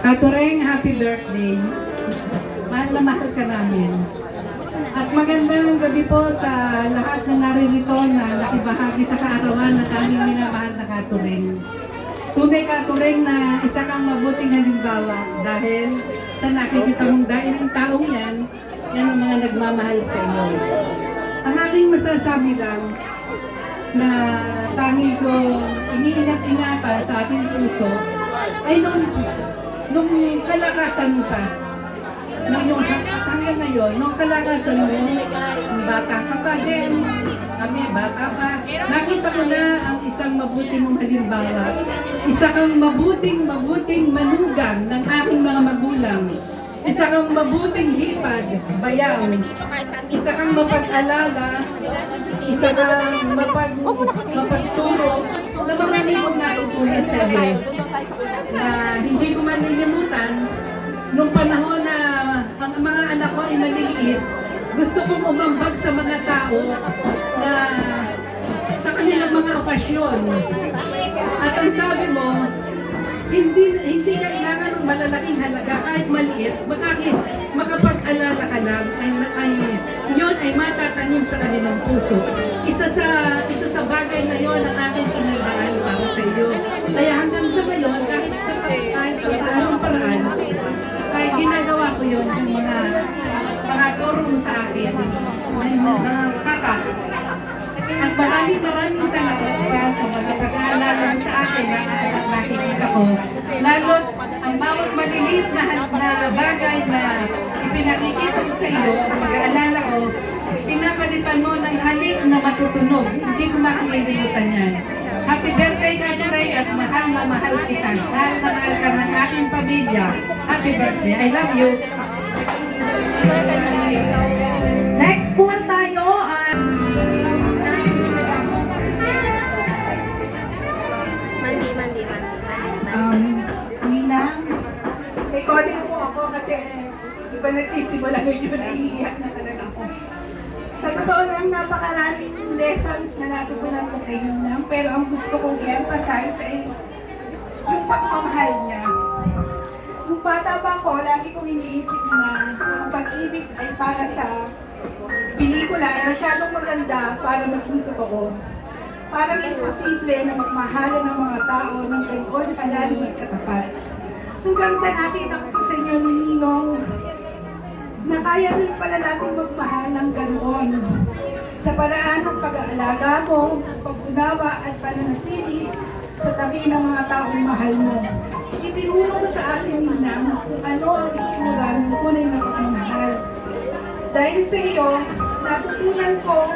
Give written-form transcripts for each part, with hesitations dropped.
Katureng, happy birthday. Mahal na mahal ka namin. At magandang gabi po sa lahat na naririto na nakibahagi sa kaarawan ng aming minamahal na Katureng. Tunay Katureng na isa kang mabuting halimbawa dahil sa nakikita mong dahil ng taong yan ang mga nagmamahal sa iyo. Ang aking masasabi lang na tangi ko iniingat-ingatan sa ating puso ay nung kalakasan pa, hanggang ngayon, nung kalakasan mo, bata ka pa din, kami bata pa, nakita ko na ang isang mabuting mong halimbawa, isa kang mabuting manugang ng aking mga magulang, isa kang mabuting hipag, bayaw, isa kang mapag-alala, isa kang mapagturo, na marami kong natutunan sa iyo. Na hindi ko malilimutan, nung panahon na ang mga anak ko ay maliliit, gusto kong umambag sa mga tao na sa kanilang mga okasyon. At ang sabi mo, hindi kailangan malalaking halaga kahit maliit, makapag-alala ka lang, yun ay matatanim sa kanilang puso. Isa sa bagay na yun ang aking pinagdaan para sa iyo. Kaya hanggang sa ngayon, kahit sa anong paraan, ay ginagawa ko yun yung mga turo mo sa akin, kaka. At maraming salamat pa sa mga pag-aalala mo sa akin na nakikita ko. Lalo't ang bawat maliliit na bagay na ipinakikita ko sa iyo, pag-aalala ko, pinapalitan mo ng halik na matutunog. Hindi ko makikilimutan yan. Happy birthday, Katureng, at mahal na mahal kita. Mahal na mahal ka ng aking pamilya. Happy birthday. I love you. Next po tayo ay Nina, recording po ako kasi iba nagsisimula ngayon, naiiyak na talaga ako. Sa totoo lang, napakaraming lessons na natutunan ko kay Nina, pero ang gusto kong i-emphasize ay yung pagmamahal niya. Nung bata pa ako, lagi kong iniisip na ang pag-ibig ay para sa pelikula, masyadong maganda para maging totoo. Parang imposible na magmahalan ng mga tao ng ganoon kalalim at katapat. Hanggang sa nakita ko sa inyo ni Ninong, na kaya rin pala natin magmahal ng ganoon. Sa paraan ng pag-aalaga mo, pag-unawa at pananatili sa tabi ng mga taong mahal mo. Itinuro mo sa akin, Ninang, kung ano ang itsura ng tunay na pagmamahal. Dahil sa iyo, natutunan ko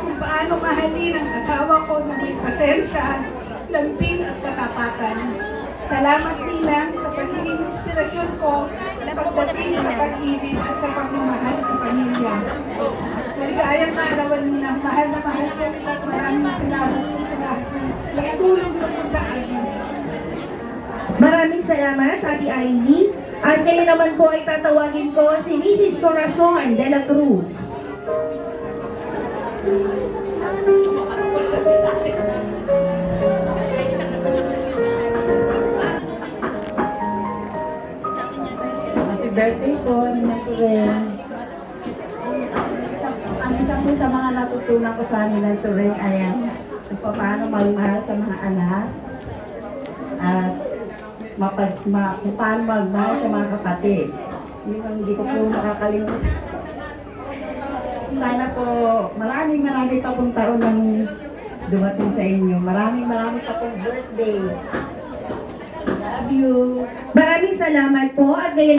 kung paano mahalin ang asawa ko na may pasensya, lambing at katapatan. Salamat, Ninang, sa pagiging inspirasyon ko pagdating sa pag-ibig at sa pagmamahal sa pamilya. Maligayang kaarawan, Ninang, mahal na mahal ko at maraming salamat po sa lahat na itulong mo po sa akin. maraming salamat, Ate Aileen. At ngayon naman po ay tatawagin ko si Mrs. Corazon de la Cruz. Happy birthday po, Katureng. Ang isa po sa mga natutunan ko sa amin ng Tureng ay kung paano magmahal sa mga anak at kung paano magmahal sa mga kapatid. Yun ang hindi ko po makakalimutan. Sana po maraming pa pong taon nang dumating sa inyo. Maraming pa pong birthday. Love you. Maraming salamat po at ngayon